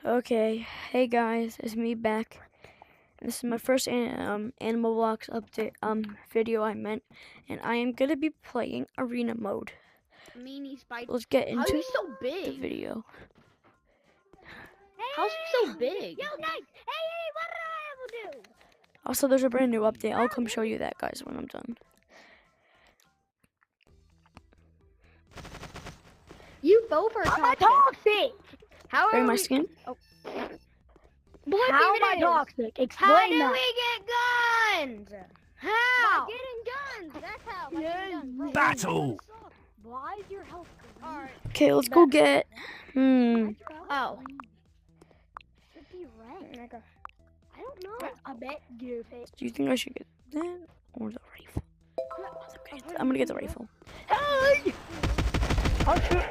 Okay, hey guys, it's me back. This is my first Animal Blocks update video I meant, and I am gonna be playing arena mode. Meanie spider. Let's get How's into he so the big? video. How's he so big? Yo, Nate! Hey, what did I ever do? Also, there's a brand new update. I'll come show you that, guys, when I'm done. You both are I'm toxic. toxic! How Bring are my we? skin. What How it am I is? toxic? How Explain do that. we get guns? How? By getting guns. That's how. By getting guns. Bro, Battle! why is your health green? Alright. Okay, let's go get. Why is your health Oh. green? Should be red. I don't know. I bet goofy. Do you think I should get that or the rifle? I'm gonna get the rifle. Hey! Oh shit.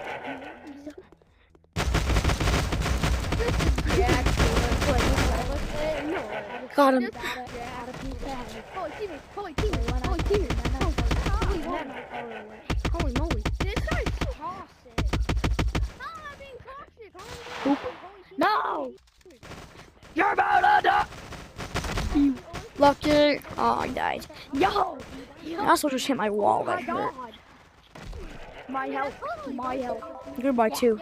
Got him. Holy moly. This guy's toxic. How am I being toxic? No! You're about to die! Lucky. Oh, I died. Yo! I also just hit my wall. Oh my That hurt. god! My health. My health. Goodbye, too.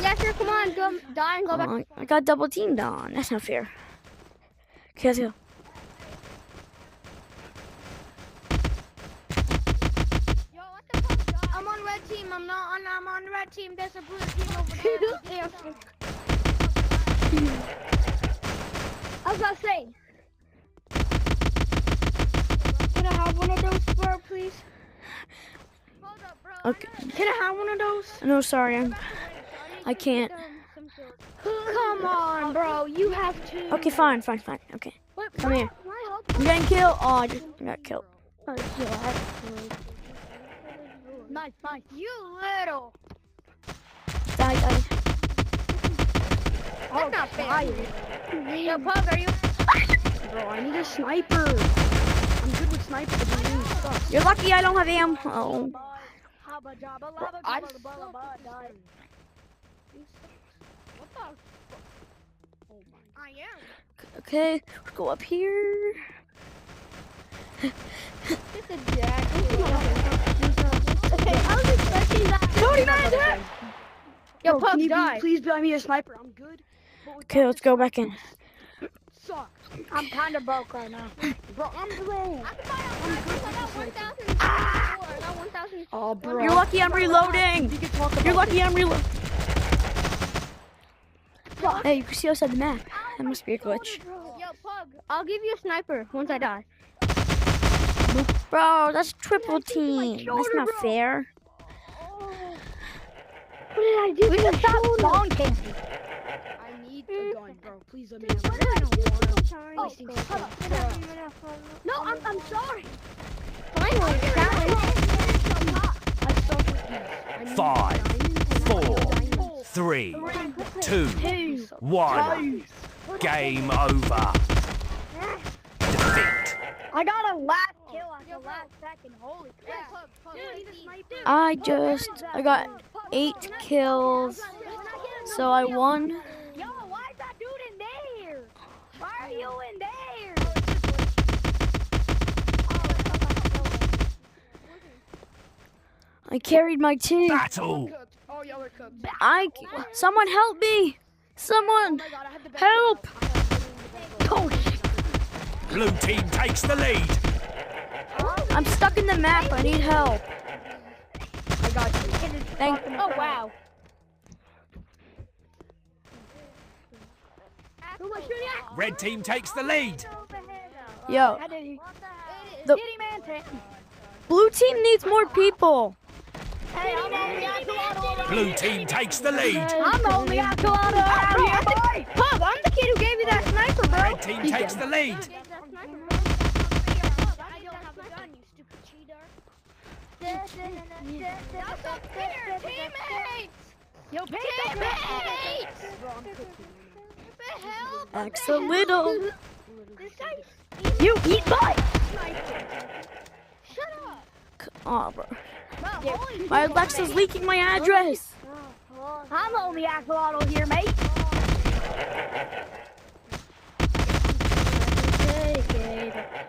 Yeah, sure, come on, go die and go back. I got double teamed on. That's not fair. Okay, let's go. Yo, what the fuck? I'm on red team. I'm on red team. There's a blue team over there. I was gonna say. Can I have one of those, bro, please? Hold up, bro. Okay. Can I have one of those? No, sorry. I can't. Come on, bro. You have to. Okay, fine. Okay. What? Come here. My health. I'm getting killed. Oh, I just got killed. Nice. You little. Die. Oh, not fair. fire. Yo, Pug, are you? Bro, I need a sniper. I'm good with snipers, but my aim sucks. You're lucky I don't have ammo. Oh. I'm What the? I am. Okay, let's go up here. Okay, I was expecting that. Tony, man, that. Yo, Bro, Pug, can you die. please buy me a sniper? I'm good. Okay, let's go back in. Suck. I'm kind of broke right now. Bro, I'm broke. Oh, bro. You're lucky I'm reloading. You can talk about You're lucky I'm reloading. Hey, you can see outside the map. That must be a glitch. Yo, Pug, I'll give you a sniper once I die. Bro, that's triple team. That's not fair. What did I do? We just stop long camping. I need a gun, bro. Please let me Dude, have what did I do? Oh, Wasting space. No, I'm sorry. finally, I suck with these. 5, 4, 3, 2, 1. Game over. Defeat. I got a last kill at the last second. Holy crap. I got 8 kills, so I won. Yo, why is that dude in there? Why are you in there? I carried my team. Battle. Oh, y'all are cooked. Someone help me! Someone help! Blue team takes the lead. I'm stuck in the map. I need help. I got you. Thank. Oh, wow. Who was shooting at? Red team takes the lead. Yo, How did he? The- Did he, man? blue team needs more people. Hey, I'm only at Toronto. Blue team takes the lead. I'm only at Toronto around here, boy. Pug, I'm the kid who gave you that sniper, bro. Red team takes the lead. I don't have a gun, you stupid cheater. That's unfair, teammates! Yo, pay Teammates! What the hell? Axe a little. This guy's You eat boy. sniper. Shut up! Oh, bro. My Alexa's leaking my address. I'm the only axolotl here, mate.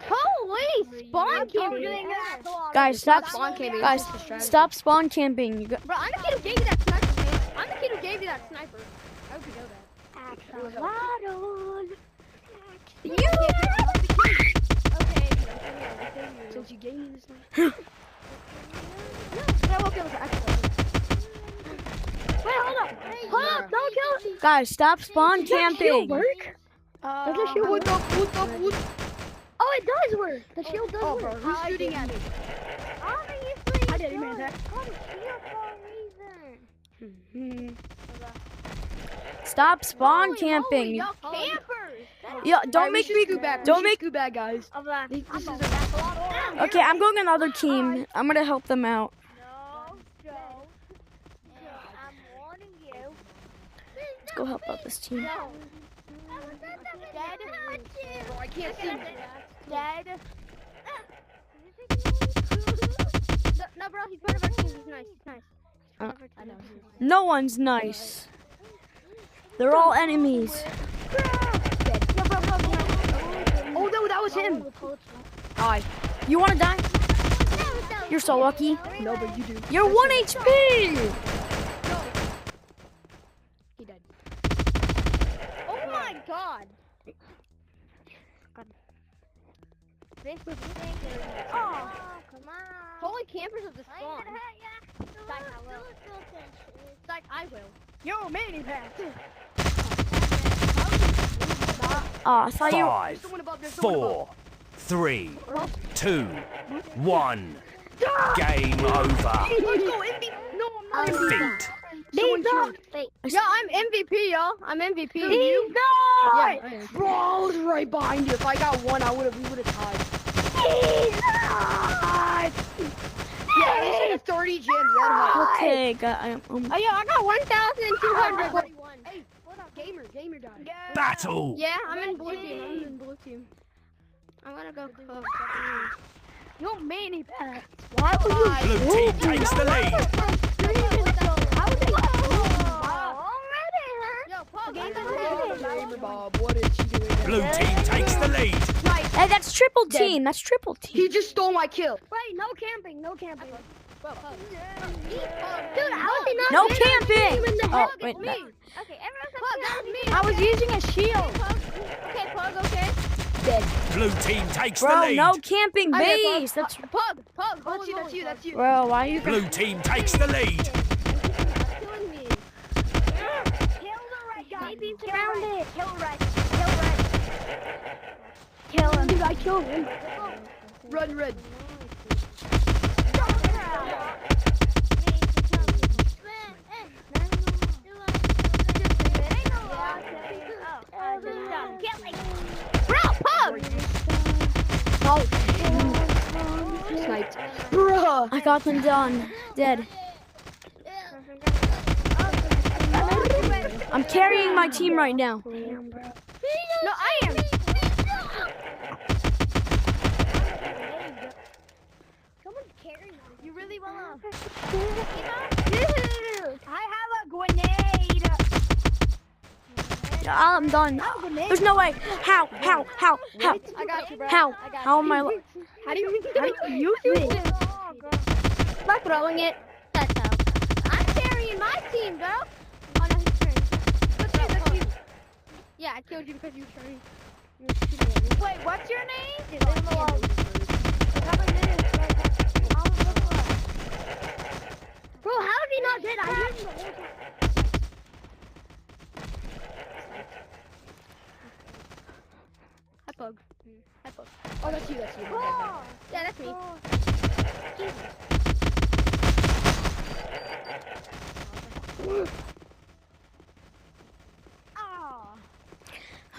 Holy spawn camping. Guys, stop. Spawn camping. Guys, stop spawn camping. Bro, I'm the kid who gave you that sniper, man. I'm the kid who gave you that sniper. I hope you know that. Axolotl. You okay. Since you gave me this sniper. I woke up with the axolotl. Wait, hold up. Hold up, don't kill me. Guys, stop spawn camping. Work? Does the shield work? Oh, it does work. The shield does work. Bro, who's shooting at me? I didn't mean that. Stop spawn camping. Y'all campers. Yeah, don't make me. Don't make. Scoot back, guys. Okay, I'm going another team. I'm gonna help them out. Let's go help out this team. Bro, I can't see. No, bro, he's part of our team. He's nice. He's nice. I know. No one's nice. They're all enemies. Oh no, that was him. Hi. You wanna die? You're so lucky. No, but you do. You're 1 HP. He died. Oh my god. Oh, come on. Holy campers of the spawn. Like I will. yo, mini pack. Oh, I thought you. 5, 4, 3, 2, 1. Game over. Let's go, MV. No, I'm not MVP. Defeat. Yeah, I'm MVP, y'all. I'm MVP. He's Yeah, not. I am. Bro, I was right behind you. If I got one, we would have tied. He's not. Yeah, he's in a 30 gym. Red hot. Okay, Oh yeah, I got 1,200. Hey, hold up, gamer died. Battle. Yeah, I'm in blue team. I'm gonna go cook. Yo, mini pack. Why would you? Blue team takes the lead. Yo, Pug, Gamer Bob, what is he doing? Blue team takes the lead. Hey, that's triple team. That's triple team. He just stole my kill. Wait, no camping, no camping. Bro, Pug. Dude, how is he not? No dead? camping. In the Oh, head? wait. Me. that- Okay, everyone that's me. I was using a shield. Okay, Pug, okay. Blue team takes the Bro, lead. no camping Okay, base. That's. Pug. That's you, that's you. Bro, why you? Blue team takes the lead. Killing me. Kill the red guy. Surround it. Kill red. Kill red. Kill him. Dude, I killed him. Run, red. Bro, Pug. Sniped. Bruh. I got them done. Dead. I'm carrying my team right now. No, I am. You really wanna? I have a grenade. I'm done. There's no way. How? I got you, bro. How? I got How you. am I? How do you use it? By throwing it. That's how. I'm carrying my team, bro. Oh no, he's turning. That's you. Yeah, I killed you because you turned. Wait, what's your name? Bro, how is he not dead? I used the whole time. Hi, Pug. Hi, Pug. Oh, that's you, that's you. Yeah, that's me.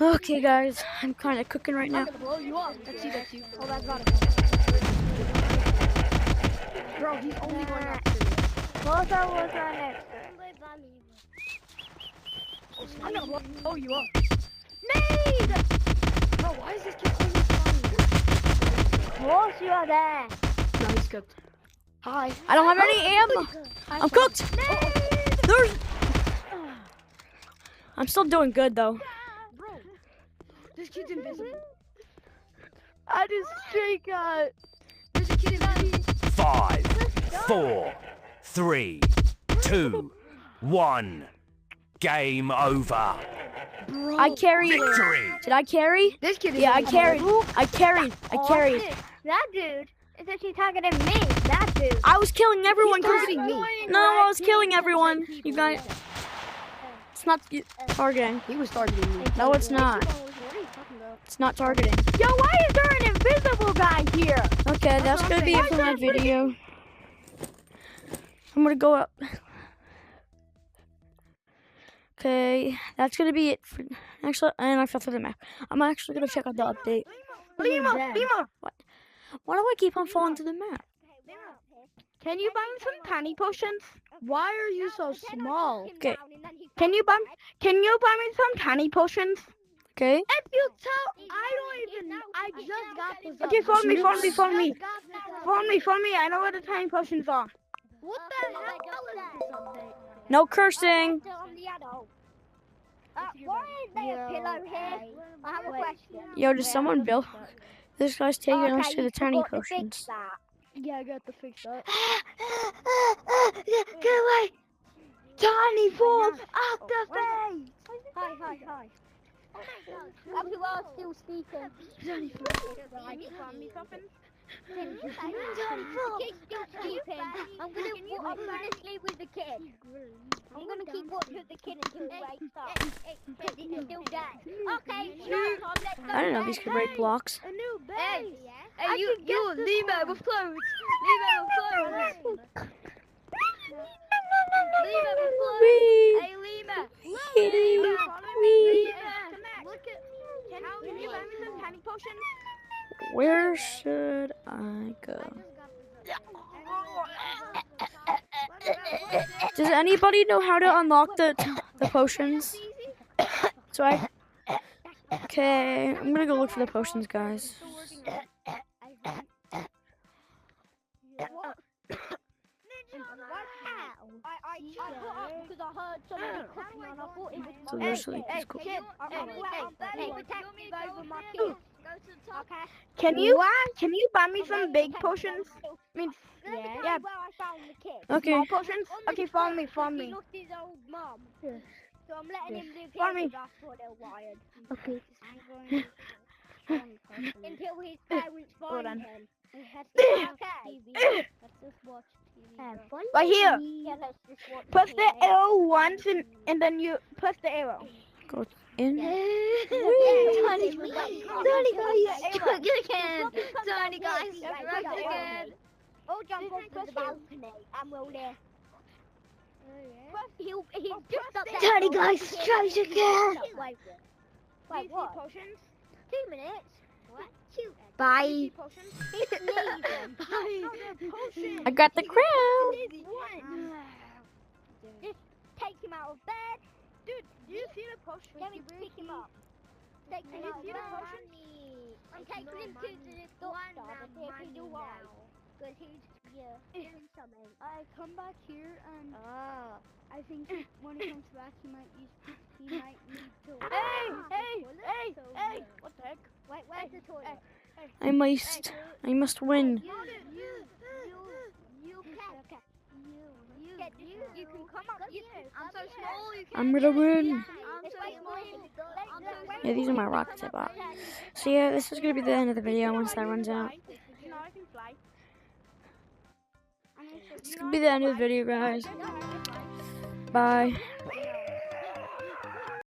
Okay, guys. I'm kind of cooking right now. I'm gonna blow you up. That's you, that's you. Oh, that's not Bro, he's only going after me. Both of us are next. I'm gonna blow you up. Nade! Bro, why is this kid always funny? Both you are there. No, he's cooked. Hi. I don't have any ammo. I'm cooked. There's. I'm still doing good though. Bro, this kid's invisible. I just straight got. There's a kid invisible. 5, 4, 3, 2, 1. Game over. Bro. I carried. Victory. Did I carry? This kid is Yeah, I invisible. carried. I carried. I carried. That dude is actually targeting me. That dude. I was killing everyone. He's 'cause- targeting me. No, I was killing everyone. You guys. It's not targeting. He was targeting me. No, it's not. What are you talking about? It's not targeting. Yo, why is there an invisible guy here? Okay, that's gonna be it for my video. I'm gonna go up. Okay, that's gonna be it for actually. And I fell through the map. I'm actually gonna check out the update. Lima. Why do I keep on falling to the map? Can you buy me some tiny potions? Why are you so small? Okay. Can you buy me some tiny potions? Okay. If you tell, I don't even. I just got this. Okay, follow me. Follow me. I know where the tiny potions are. What the hell is this update? No cursing. Why is there a pillow here? I have a question. Yo, does someone build? This guy's taking us to the tiny potions. Yeah, I got to fix that. Get away! Tiny falls out the face! Hi. You are still speaking. Johnny Falls. Keep still sleeping. I'm gonna sleep with the kid. I'm gonna keep watching the kid until he wakes up. Because he's still dead. Okay, I don't know. These could break blocks. A new Hey, base. hey, you Lima with clothes. Lima with clothes. Lima with clothes. Hey, Lima. Lima. Look at. Can you buy me some tiny potions? Where should I go? Does anybody know how to unlock the potions? So okay, I'm gonna go look for the potions, guys. So they're sleep is cool. Can you buy me some big potions? I mean, yeah. Okay. Small potions? Okay, follow me. He lost his old mum. So I'm letting him live Follow here me. 'cause that's what they're wired. Okay. Until his parents Hold find on. him. Let's just watch TV. Right here. Yeah, let's just watch Press the TV. arrow once and then you press the arrow. Go in. Tony guys. Oh, jump off the balcony and we'll live. He's just up there. Tony guys, try again. Wait, what? Potions? 2 minutes? What? Shoot. Bye. He's leaving. Bye. I got the crown. Just take him out of bed. Dude, do you see the potion? Let me pick him up. Take him out of bed. I'm taking him to the doctor to see if he's alright. Because he's doing something. I come back here and Oh. I think when he comes back he might need to. Hey! What the heck? Wait, where's the toilet? I must win. You can come up. I'm so small. You I'm gonna win. I'm so small. Yeah, these are my rockets I bought. So yeah, this is gonna be the end of the video once that runs out. Now I can fly. This is gonna be the end of the video, guys. Bye.